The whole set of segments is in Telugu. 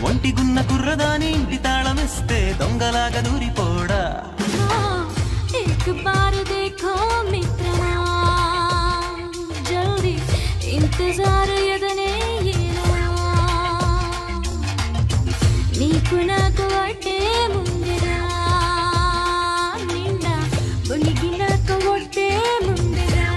ఒంటిగున్న కుర్రదాని ఇంటి తాళమిస్తే దొంగలాగా దూరిపోడా एक बार देखो मित्रमा जल्दी इंतजार यदने నీకు నాకు అట్టే ముందురా నిండా మునిగినాక ఒట్టే ముందురా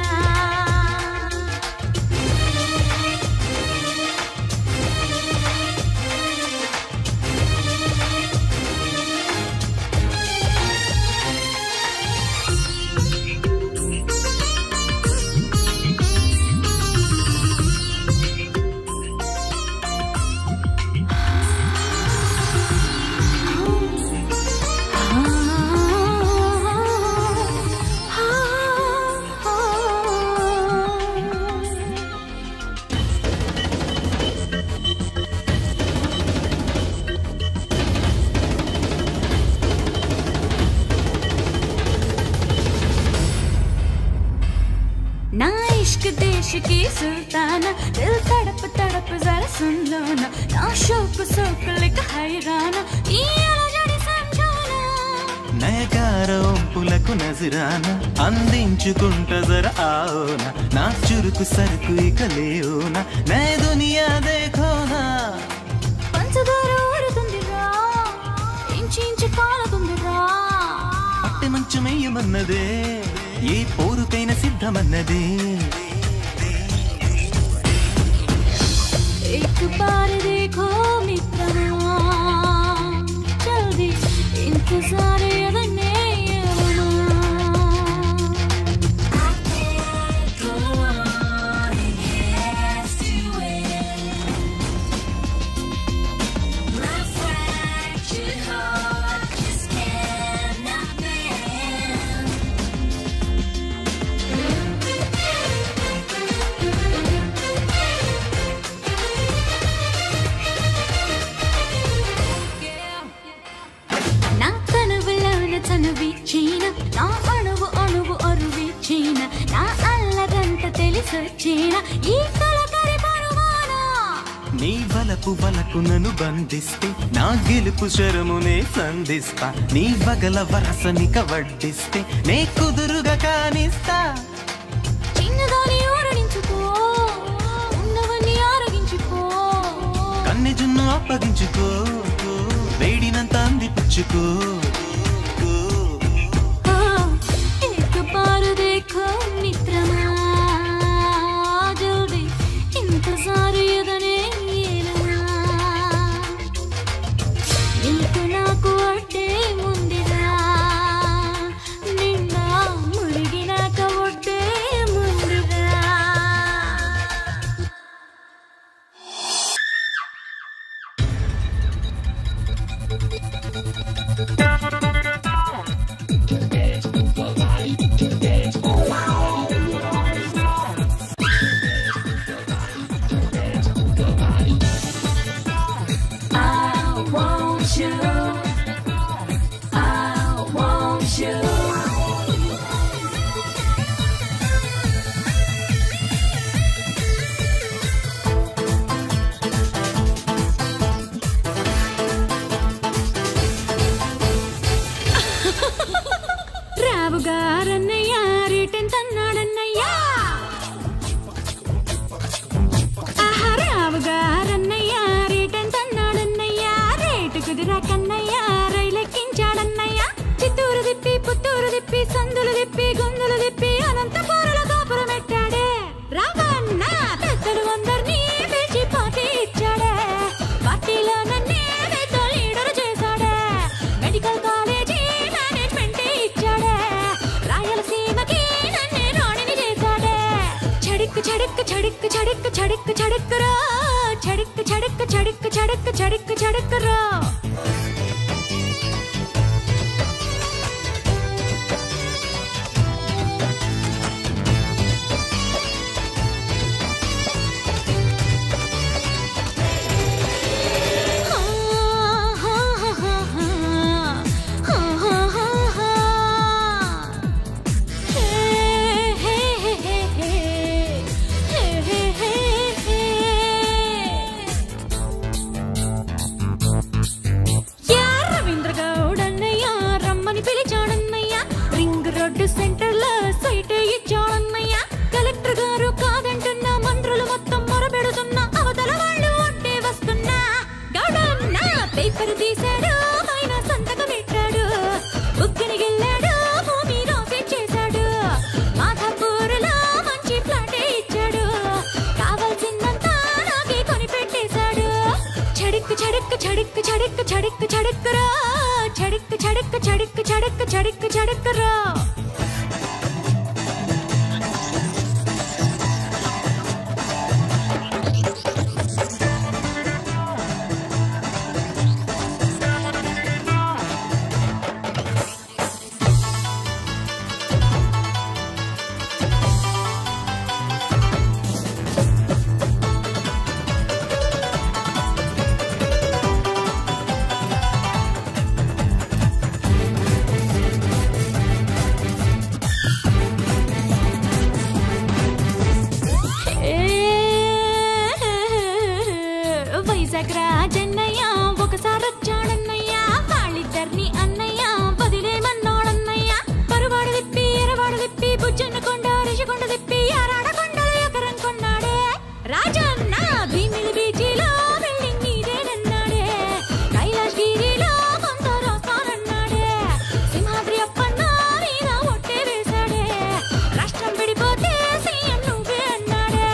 ना इश्क देश की सुल्ताना दिल तड़प तड़प जरा सुन लो ना ना शौक शौक लिख हैराना ये अलजड़ी समझोना నయగార ఒంపులకు నజరానా అందించుకుంట జర ఆవునా నా చురుకు సరుకు ఇక లేవునా నే దునియా దేఖోనా పంచదార ఊరుతుందిరా ఇంచి కాలుతుందిరా పట్టె మంచమేయమన్నదే ఏ పోరుకైన సిద్ధమన్నదే एक बार देखो मित्रमा जल्दी इंतजार यदने నీ వలపు వలకు నన్ను బంధిస్తే నా గెలుపు శరమునే సంధిస్తా నీ వగల వరసనిక వడ్డిస్తే నే కుదురుగా కానిస్తా చిన్నదాని ఊరడించుకో ఉన్నవన్నీ ఆరగించుకో కన్నె జున్ను అప్పగించుకో వేడినంత అందిపుచ్చుకో एक बार देखो मित्रमा जल्दी इंतजार यदने నీకు నాకు అట్టే ముందురా నిండా మునిగినాక ఒట్టే ముందురా రావుగారన్నయ్యా రేటెంత అన్నాడన్నయ్యా ఆహా రావుగారన్నయ్యా రేటెంత అన్నాడన్నయ్యా రేటు కుదిరాకన్నయ్యా రైలెక్కించాడన్నయ్యా చిత్తూరు ఊరు తిప్పి సందులు తిప్పి గుందులు తిప్పి అనంతపురంలో కాపురం పెట్టాడే రావణ పెద్దలు అందరినీ పిలిచి పార్టీ ఇచ్చాడే పార్టీలో నన్నే పెద్ద లీడర్ చేశాడే మెడికల్ కాలేజీ మేనేజ్మెంట్ ఇచ్చాడే రాయలసీమకి నన్నే రాణిని చేశాడే చడిక్ చడిక్ చడిక్ చడిక్ చడిక్ చడిక్రా చడిక్ చడిక్ చడిక్ చడిక్ చడిక్ చడిక్రా సెంటర్ లో సైట్ ఇచ్చాడన్నయ్యా కలెక్టర్ గారు కాదంటున్నా మంత్రులు మొత్తం మొరబెడుతున్నా అవతల వాళ్ళు ఒట్టే వస్తున్నా గౌడన్న పేపర్ తీశాడు ఆయన సంతకం పెట్టాడు బుక్కిని గెల్లాడు భూమి రాసి చేశాడు మాధాపూర్లో మంచి ఫ్లాటే ఇచ్చాడు కావాల్సిందంతా నాకే కొని పెట్టేశాడు చడిక్ చడిక్ చడిక్ చడిక్ చడిక్ చడిక్రా చడిక్ చడిక్ చడిక్ చడిక్ చడిక్ చడిక్రా రాజన్నయ్య ఒకసారి వచ్చాడన్నయ్య వాళ్ళిద్దరిని అన్నయ్య వదిలేమన్నాడన్నయ్య పరువాడు తిప్పి ఎరవాడు తిప్పి బుజ్జన్న కొండ రిషికొండ తిప్పి ఆరాడకొండ ఎకరం కొన్నాడే రాజన్న భీమిలి బీచిలో బిల్డింగ్ నీదేనన్నాడే కైలాష్ గిరిలో కొంత రాస్తానన్నాడే సింహాద్రి అప్పన్న మీద ఒట్టే వేశాడే రాష్ట్రం విడిపోతే సీఎం నువ్వే అన్నాడే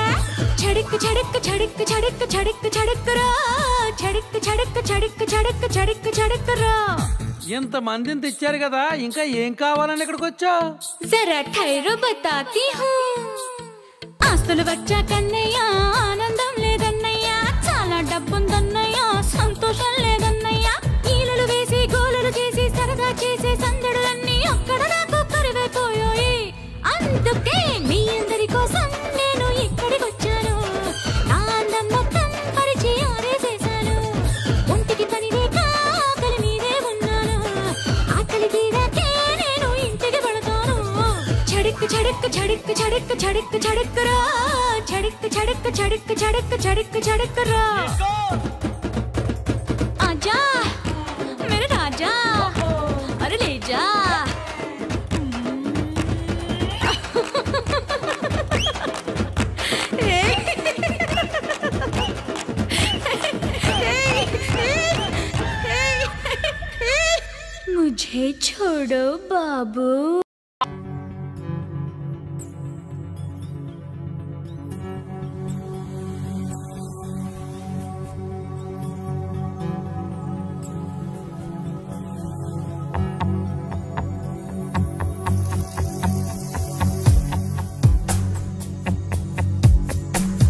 చడిక్ చడిక్ చడిక్ చడిక్ చడిక్ చడిక్రా చడిక్ చడిక్ చడిక్ చడిక్ చడిక్ చడిక్రా ఎంత మందిని తెచ్చారు కదా ఇంకా ఏం కావాలని ఇక్కడికి వచ్చావు జరా ఠైరో బతాతి హూ ఆస్తులు వచ్చాకన్నయ్య ఆనందం లేదన్నయ్య చాలా డబ్బుందన్నయ్య సంతోషం లేదన్నయ్య ఈలలు వేసి గోలలు చేసి సరదా చేసే సందడులన్నీ అక్కడ నాకు కరివైపోయాయి అందుకే మీ అందరి కోసం నేను ఇక్కడికి వచ్చాను నా అందం మొత్తం పరిచయాలే చేశాను ఒంటికి పని లేక ఆకలి మీదే ఉన్నాను ఆకలి తీరాకే నేను ఇంటికి పడతాను చడిక్ చడిక్ చడిక్ చడిక్ చడిక్ చడిక్రా చడిక్ చడిక్ చడిక్ చడిక్ చడిక్ చడిక్రా आजा मेरे राजा अरे ले जा मुझे छोड़ो बाबू।